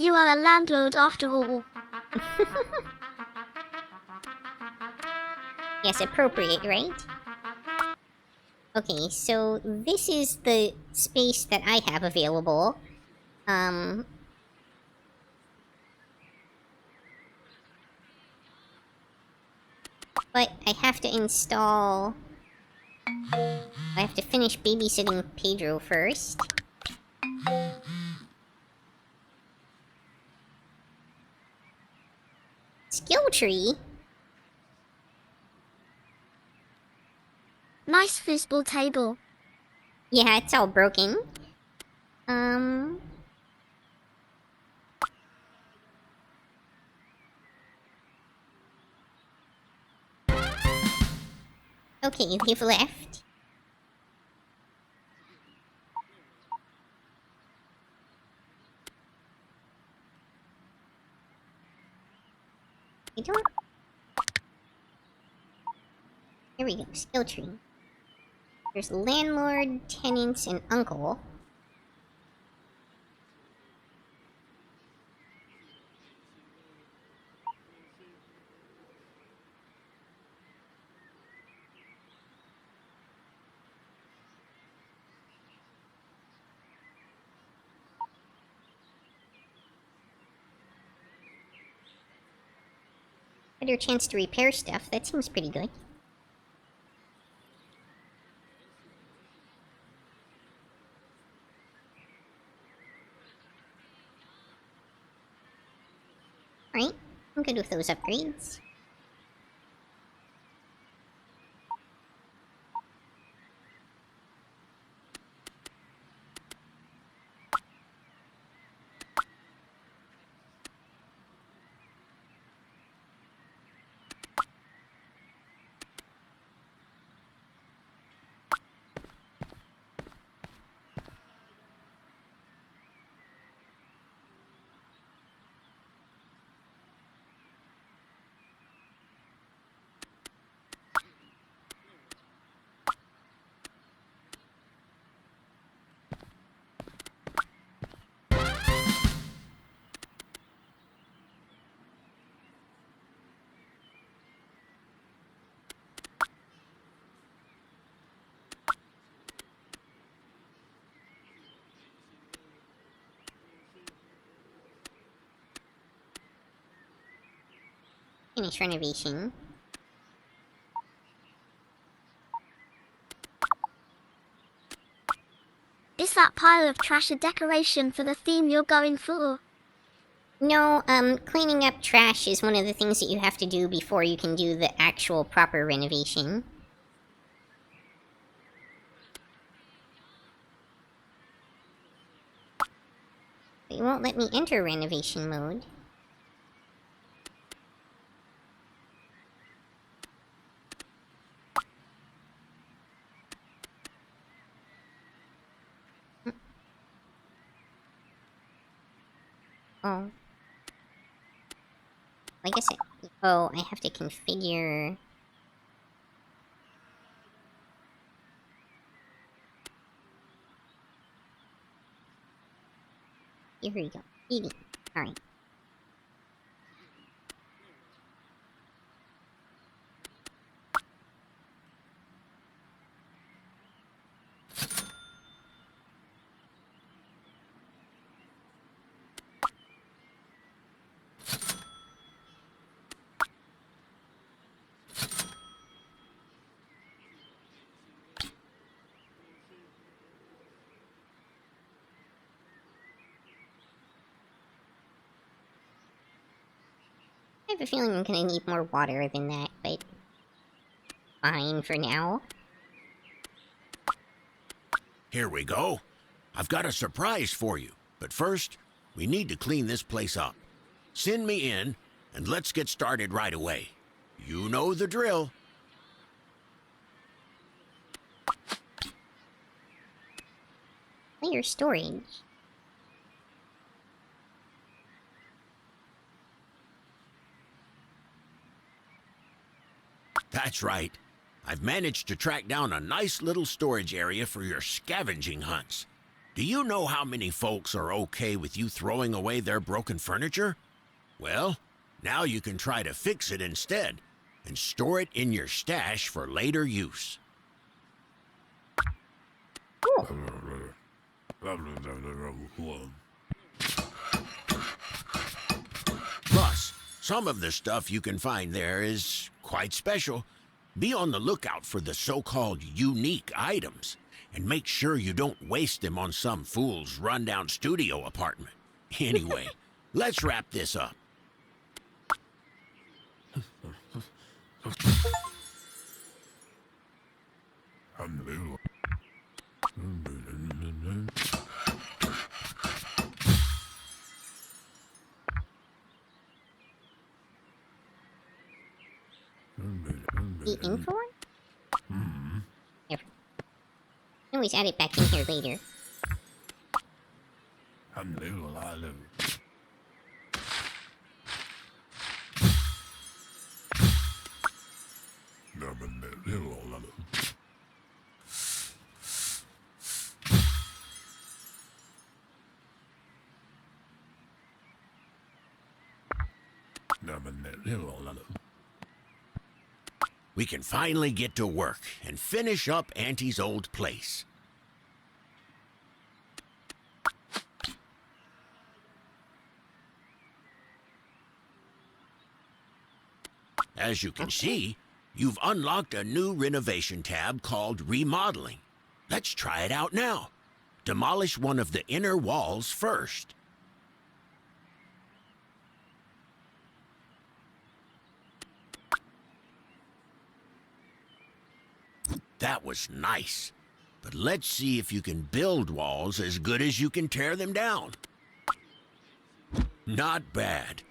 You are a landlord after all. Yes, appropriate, right? Okay, so this is the space that I have available. But I have to install... I have to finish babysitting Pedro first. Skill tree? Nice foosball table. Yeah, it's all broken. Okay, they've left. I don't... Here we go, skill tree. There's landlord, tenants, and uncle. Better chance to repair stuff, that seems pretty good. Alright, I'm good with those upgrades. Finish renovation. Is that pile of trash a decoration for the theme you're going for? No, cleaning up trash is one of the things that you have to do before you can do the actual proper renovation. But you won't let me enter renovation mode. Oh. I guess oh, I have to configure... Here we go. Eating. Alright. I have a feeling I'm gonna need more water than that, but... fine for now. Here we go. I've got a surprise for you. But first, we need to clean this place up. Send me in, and let's get started right away. You know the drill. Clear storage. That's right. I've managed to track down a nice little storage area for your scavenging hunts. Do you know how many folks are okay with you throwing away their broken furniture? Well, now you can try to fix it instead and store it in your stash for later use. Plus, some of the stuff you can find there is quite special. Be on the lookout for the so-called unique items, and make sure you don't waste them on some fool's rundown studio apartment. Anyway, let's wrap this up. The info one? Here. Can always add it back in here later. We can finally get to work and finish up Auntie's old place. As you can see, you've unlocked a new renovation tab called Remodeling. Let's try it out now. Demolish one of the inner walls first. That was nice. But let's see if you can build walls as good as you can tear them down. Not bad.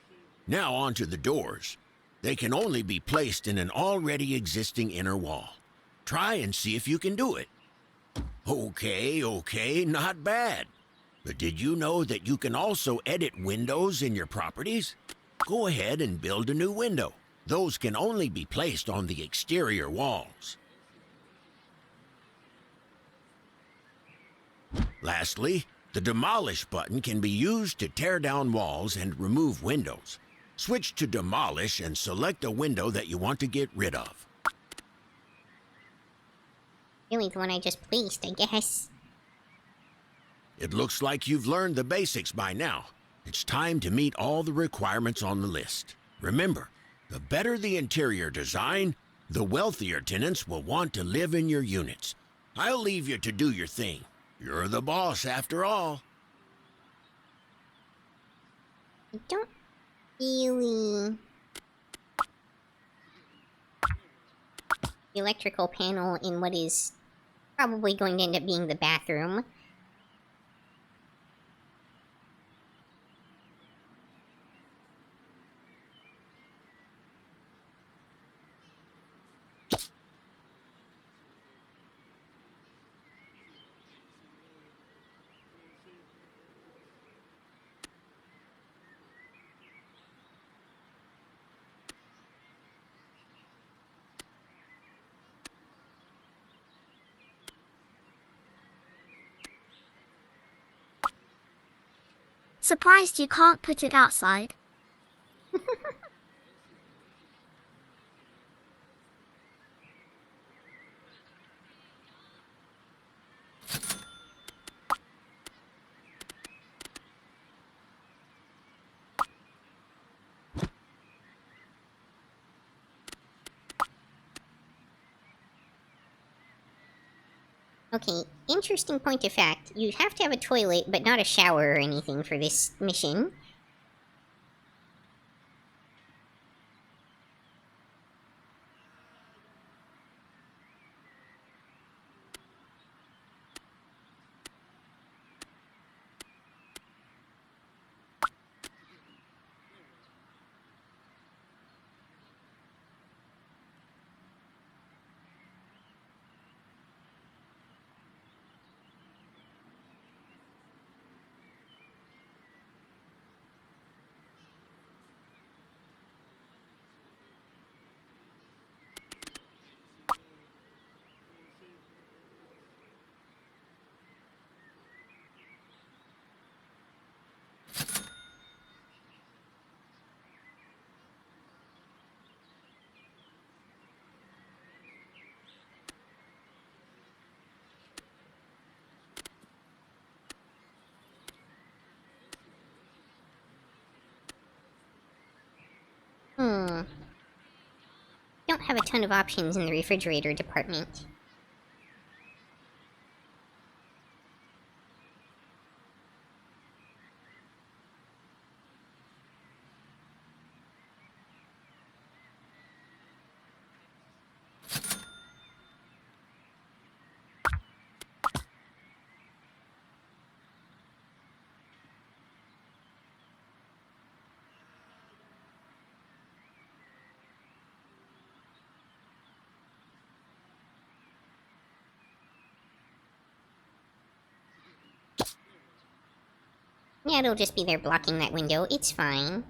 Now on to the doors. They can only be placed in an already existing inner wall. Try and see if you can do it. Okay, not bad. But did you know that you can also edit windows in your properties? Go ahead and build a new window. Those can only be placed on the exterior walls. Lastly, the Demolish button can be used to tear down walls and remove windows. Switch to Demolish and select a window that you want to get rid of. Really, the one I just placed, I guess. It looks like you've learned the basics by now. It's time to meet all the requirements on the list. Remember, the better the interior design, the wealthier tenants will want to live in your units. I'll leave you to do your thing. You're the boss, after all. I don't really... The electrical panel in what is probably going to end up being the bathroom. Surprised you can't put it outside. Okay, interesting point of fact. You have to have a toilet, but not a shower or anything for this mission. Don't have a ton of options in the refrigerator department. Yeah, it'll just be there blocking that window. It's fine.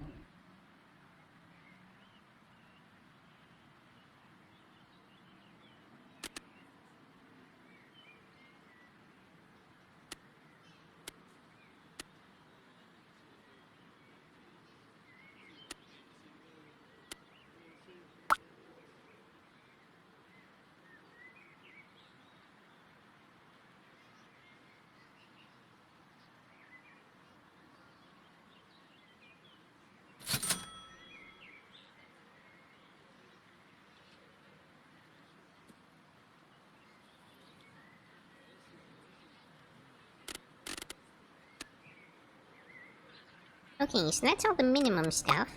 Okay, so that's all the minimum stuff.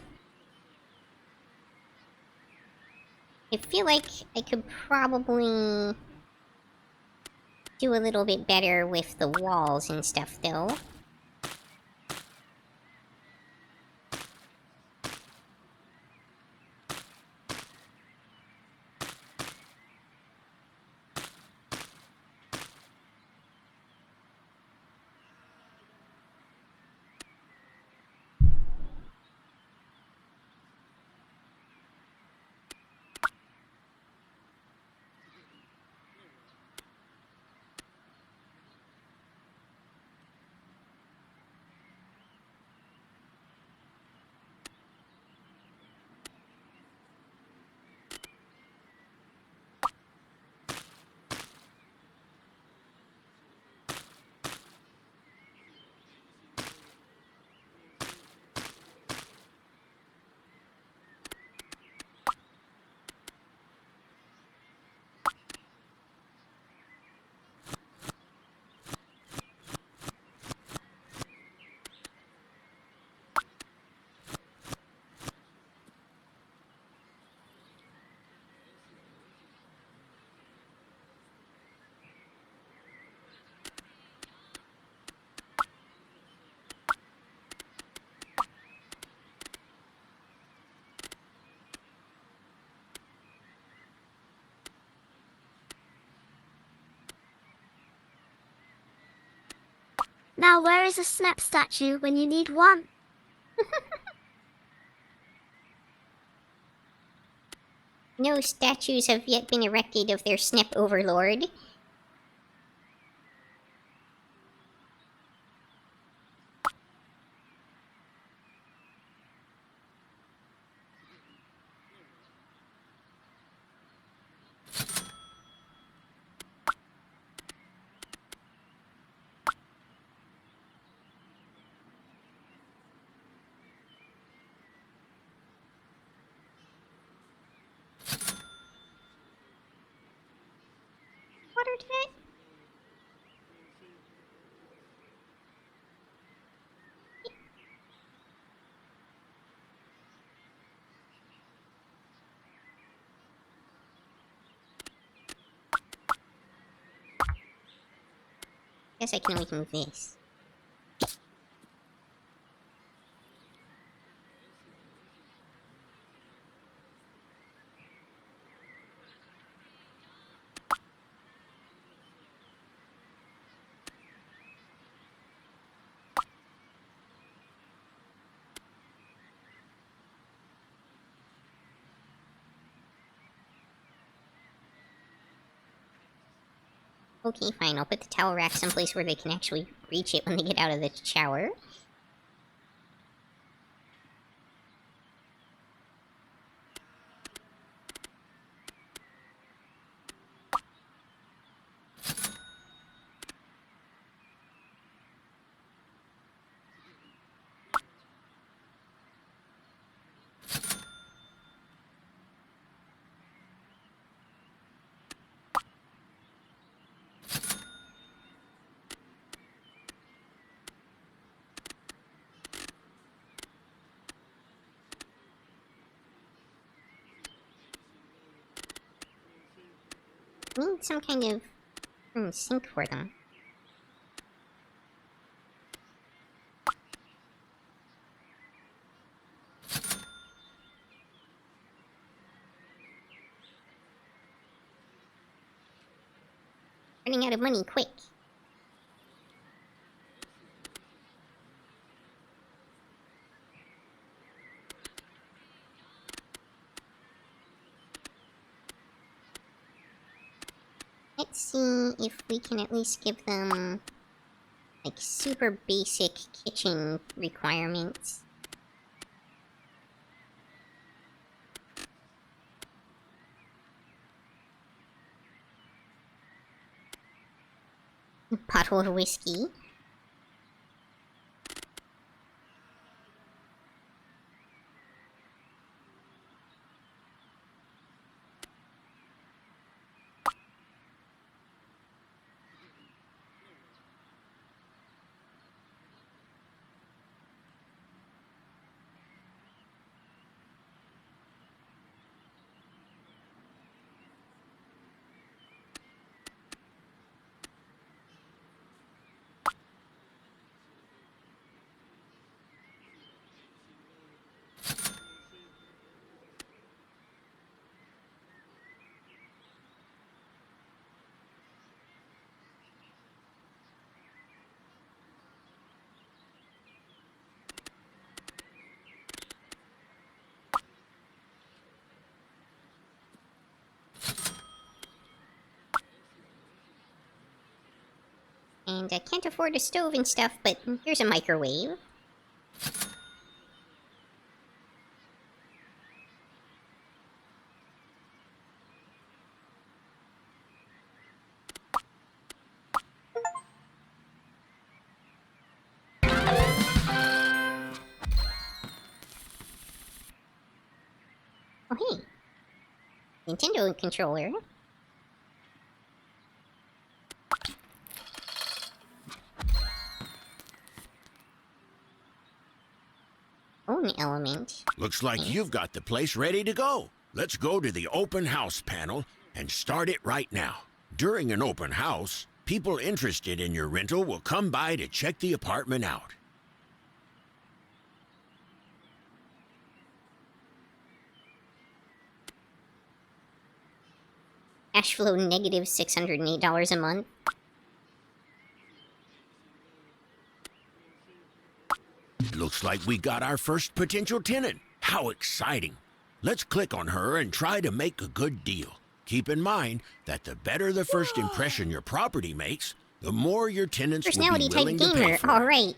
I feel like I could probably do a little bit better with the walls and stuff, though. Now where is a snap statue when you need one? No statues have yet been erected of their Snep overlord. Water to that? Guess I can only move this. Okay, fine. I'll put the towel rack someplace where they can actually reach it when they get out of the shower. need some kind of sink for them. Running out of money, quick. Let's see if we can at least give them, like, super basic kitchen requirements. Bottle of whiskey. And I can't afford a stove and stuff, but here's a microwave. Oh hey, Nintendo controller. Own element. Looks like you've got the place ready to go. Let's go to the open house panel and start it right now. During an open house, people interested in your rental will come by to check the apartment out. Cash flow negative $608 a month. Looks like we got our first potential tenant. How exciting. Let's click on her and try to make a good deal. Keep in mind that the better the first impression your property makes, the more your tenants will Personality be type willing to pay gamer. for. Alright.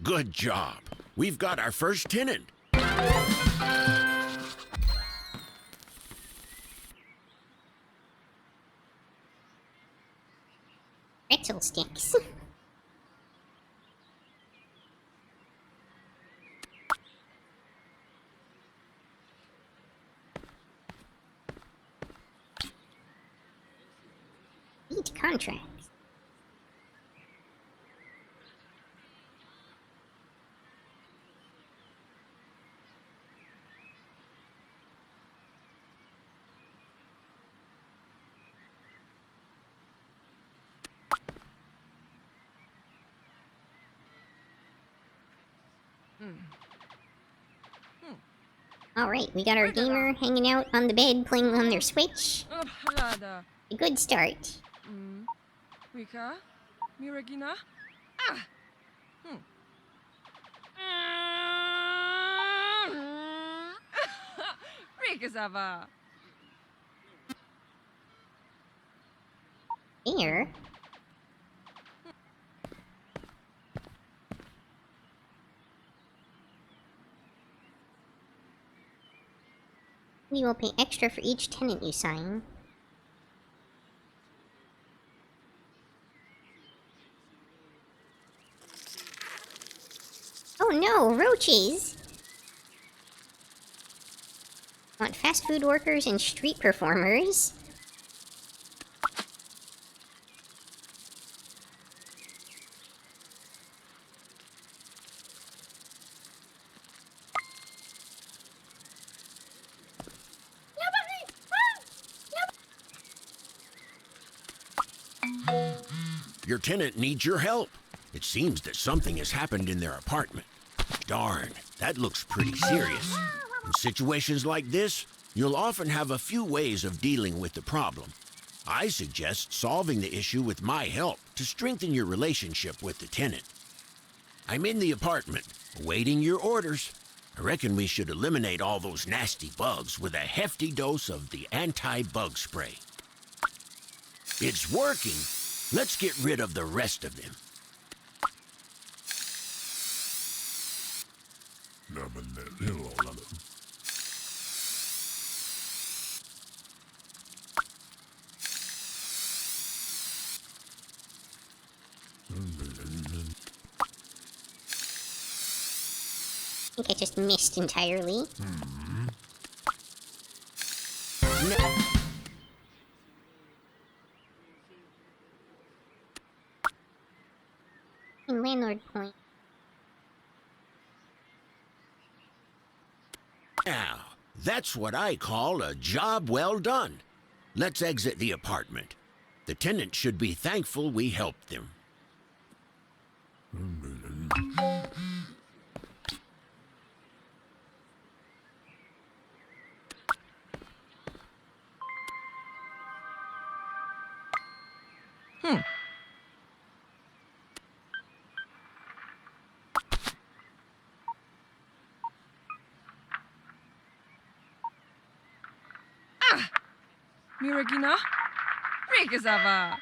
Good job. We've got our first tenant. Pretzel sticks. Read contracts. Alright, we got our gamer hanging out on the bed playing on their Switch. Parada. A good start. Rika? Miragina? Rika Zava. Here. We will pay extra for each tenant you sign. Oh no, roaches! Want fast food workers and street performers? Your tenant needs your help. It seems that something has happened in their apartment. Darn, that looks pretty serious. In situations like this, you'll often have a few ways of dealing with the problem. I suggest solving the issue with my help to strengthen your relationship with the tenant. I'm in the apartment, awaiting your orders. I reckon we should eliminate all those nasty bugs with a hefty dose of the anti-bug spray. It's working. Let's get rid of the rest of them. I think I just missed entirely. Landlord point. Now, that's what I call a job well done. Let's exit the apartment. The tenant should be thankful we helped them. Miragina? Rika Zava.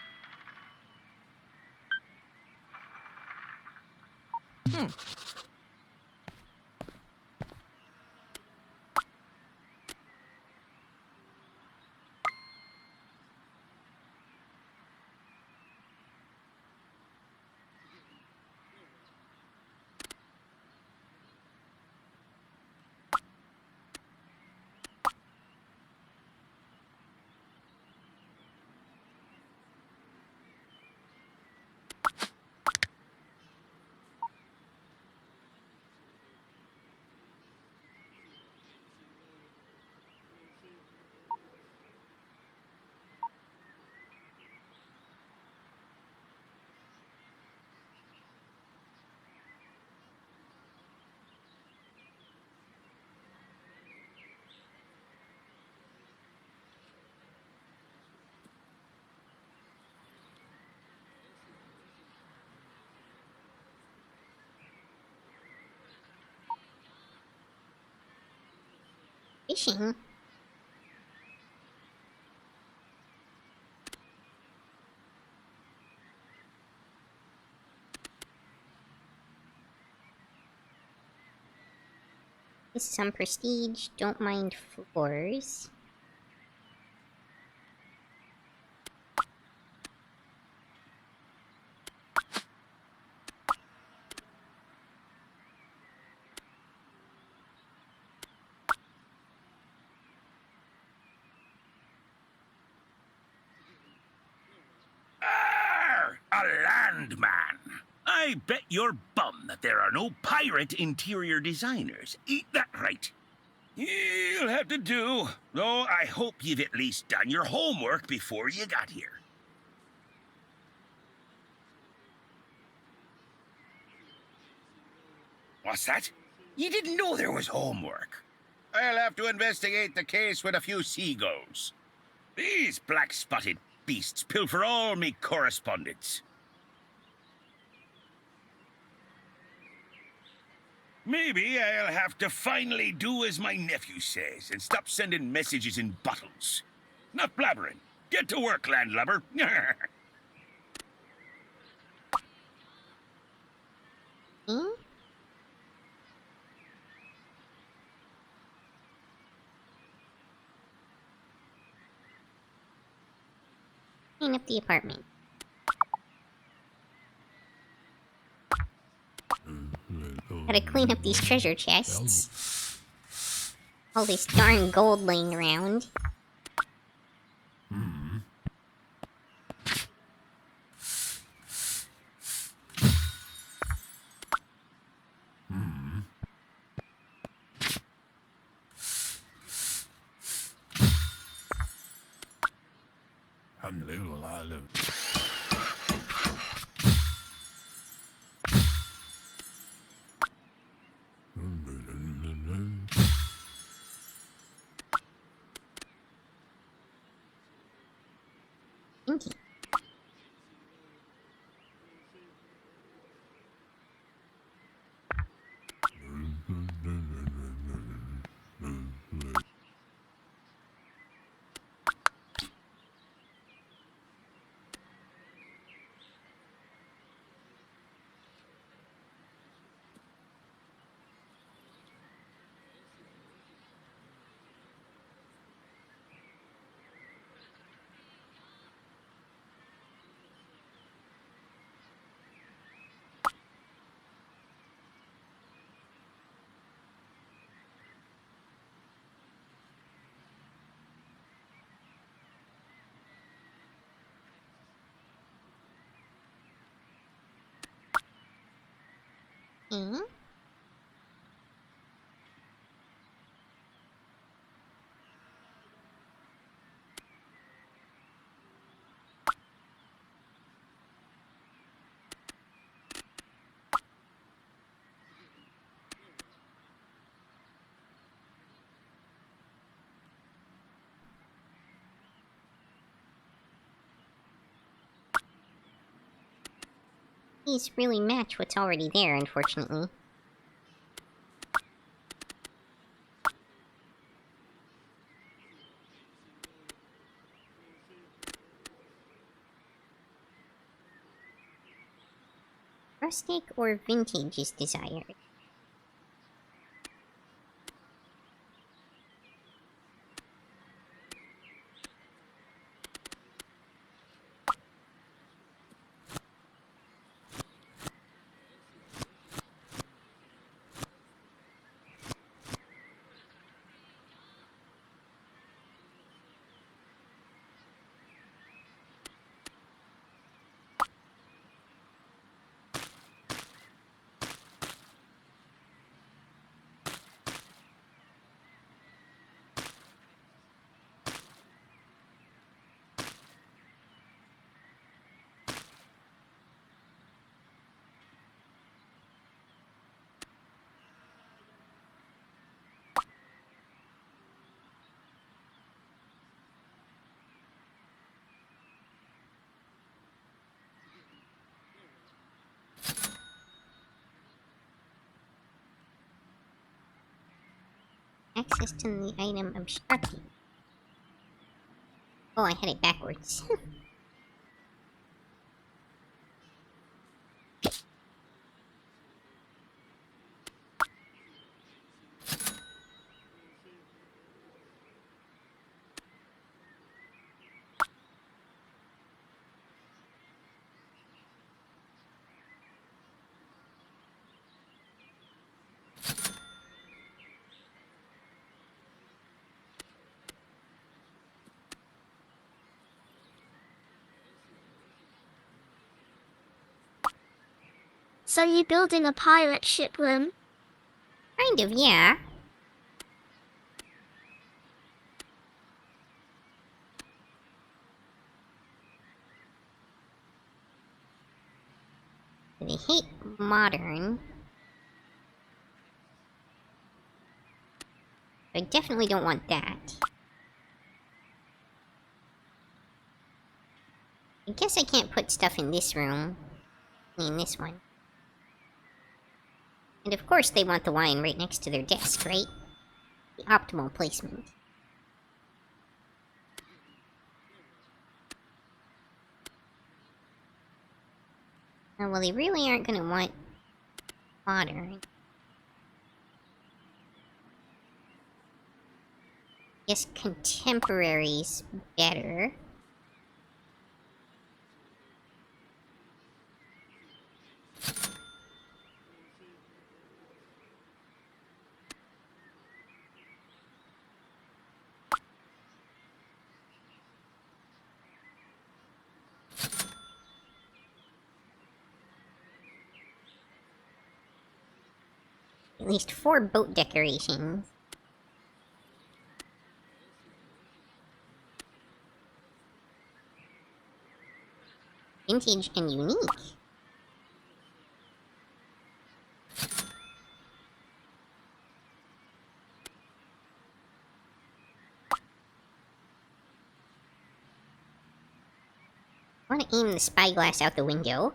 Fishing? This is some prestige. Don't mind floors. A landman! I bet your bum that there are no pirate interior designers. Eat that right. You'll have to do, though I hope you've at least done your homework before you got here. What's that? You didn't know there was homework. I'll have to investigate the case with a few seagulls. These black-spotted beasts pilfer all me correspondence. Maybe I'll have to finally do as my nephew says and stop sending messages in bottles. Not blabbering. Get to work, landlubber. Hmm? Clean up the apartment. Gotta clean up these treasure chests. All this darn gold laying around. Thinking. Hmm? These really match what's already there, unfortunately. Rustic or vintage is desired. Access to the item obstructed. Oh, I had it backwards. So you building a pirate ship room? Kind of, yeah. They hate modern. I definitely don't want that. I guess I can't put stuff in this room. I mean, this one. And of course they want the wine right next to their desk, right? The optimal placement. Oh, well, they really aren't gonna want water. Guess contemporary's better. At least 4 boat decorations. Vintage and unique. I want to aim the spyglass out the window.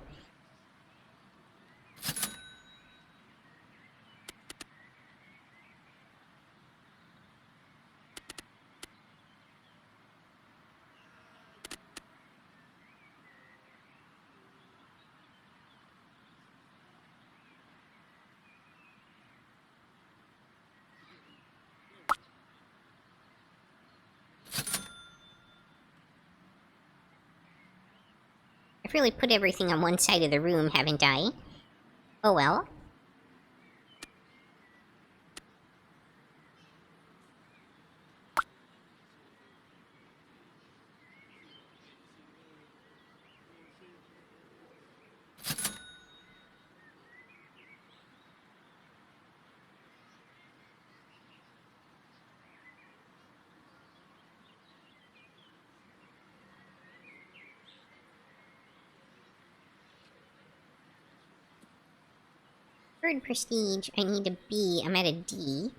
I've really put everything on one side of the room, haven't I? Oh well. Third prestige, I need a B. I'm at a D.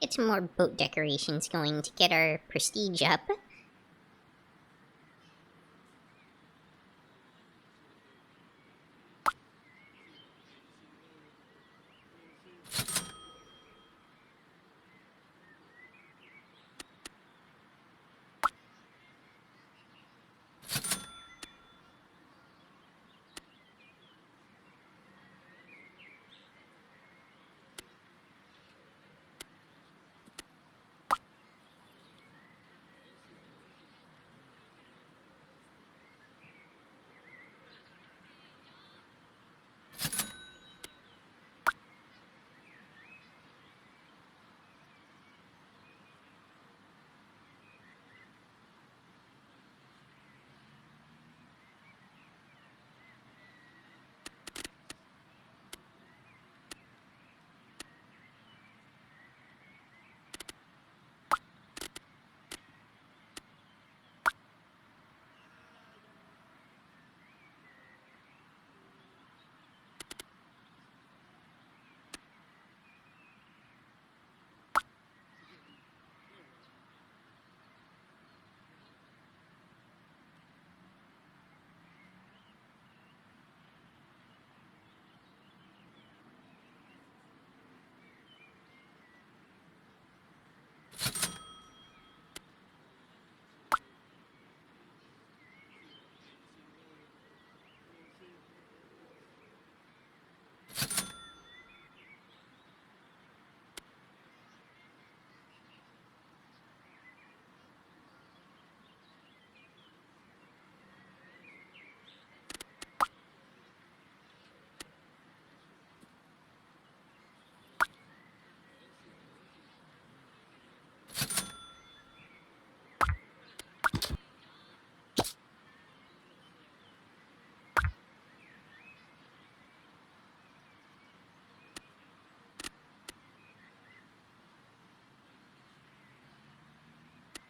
Get some more boat decorations going to get our prestige up.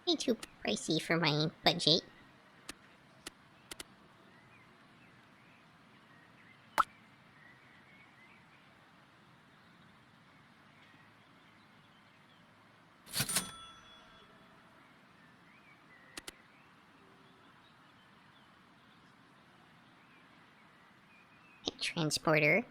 Way too pricey for my budget. Pet transporter.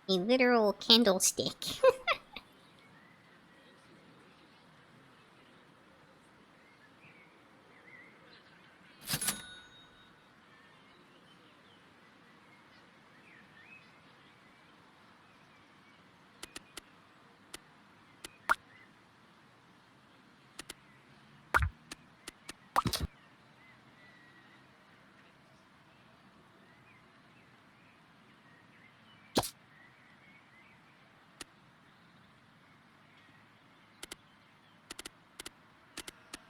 A literal candlestick.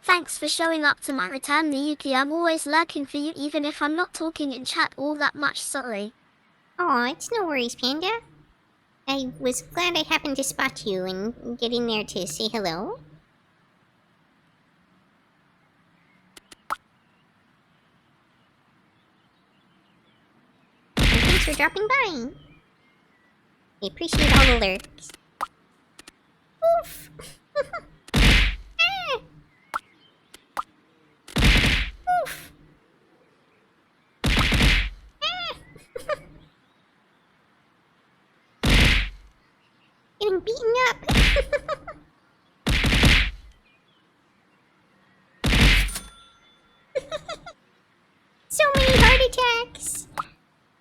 Thanks for showing up to my return, the Yuki. I'm always lurking for you even if I'm not talking in chat all that much, sorry. Aw, it's no worries, Panda. I was glad I happened to spot you and get in there to say hello. And thanks for dropping by. I appreciate all the lurks. Oof! Ah! Oof! Ah! Getting beaten up! So many heart attacks!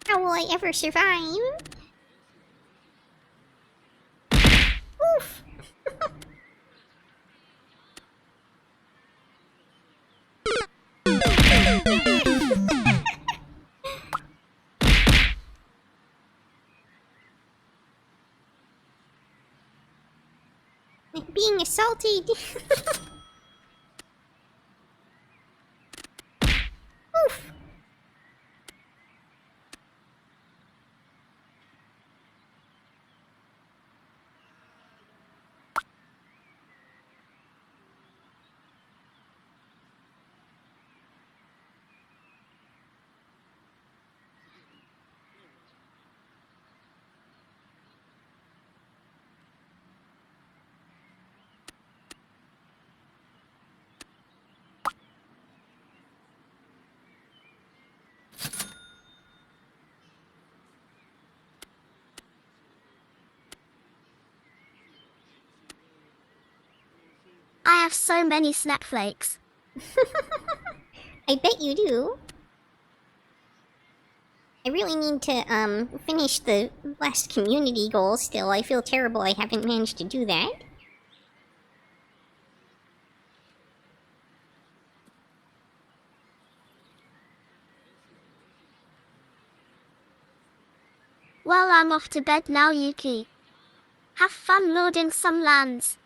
How will I ever survive? Oof! I'm being assaulted! Oof! have so many snapflakes. I bet you do. I really need to, finish the last community goal still. I feel terrible I haven't managed to do that. Well, I'm off to bed now, Yuki. Have fun lording some lands.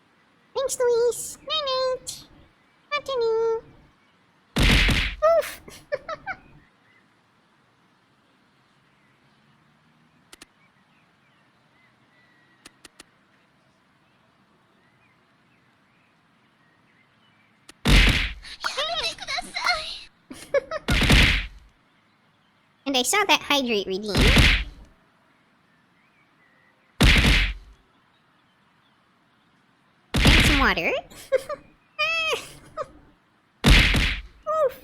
Thanks, Luis. Night-night. Matini. Oof. And I saw that hydrate redeem. And some water. Oof.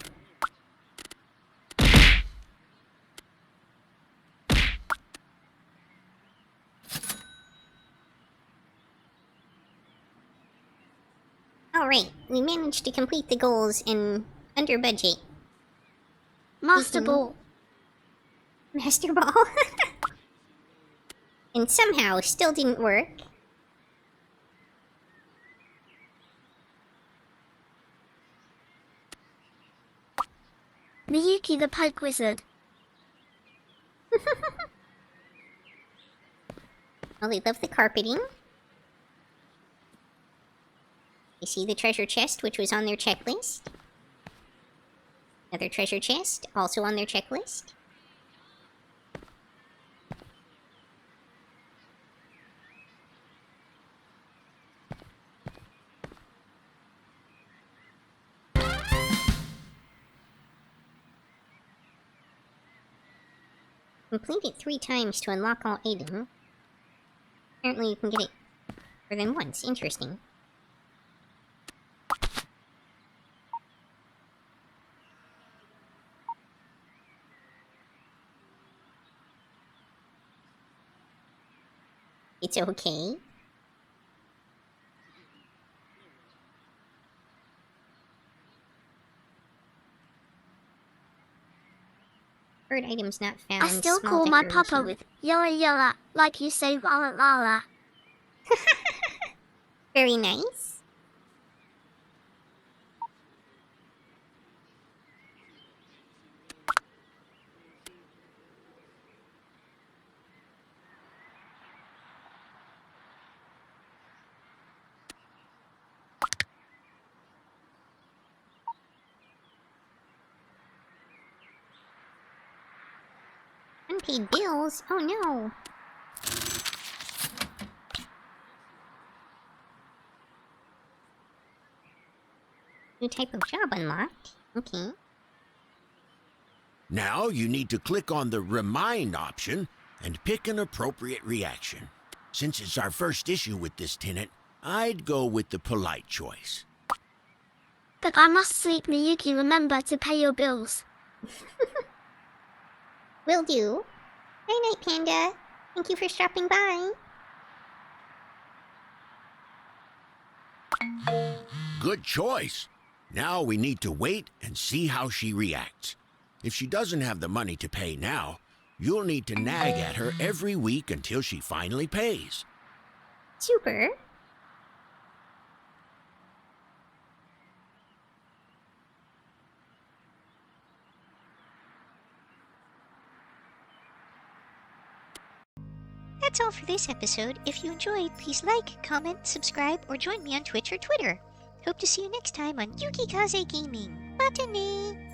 Alright, we managed to complete the goals in under budget. Master Ball. Master Ball. And somehow still didn't work. Yuki the Poke Wizard. Well, they love the carpeting. You see the treasure chest, which was on their checklist. Another treasure chest, also on their checklist. Complete it 3 times to unlock all items. Apparently you can get it more than once. Interesting. It's okay. Bird items not found. I still Small call my decoration. papa with Yola Yola, like you say Lala Lala. Very nice. Unpaid bills? Oh no. New type of job unlocked. Okay. Now you need to click on the Remind option and pick an appropriate reaction. Since it's our first issue with this tenant, I'd go with the polite choice. But I must sleep, Miyuki. Remember to pay your bills. Will do. Night-night, Panda. Thank you for stopping by. Good choice. Now we need to wait and see how she reacts. If she doesn't have the money to pay now, you'll need to nag at her every week until she finally pays. Super. That's all for this episode. If you enjoyed, please like, comment, subscribe, or join me on Twitch or Twitter. Hope to see you next time on Yukikaze Gaming. Bye.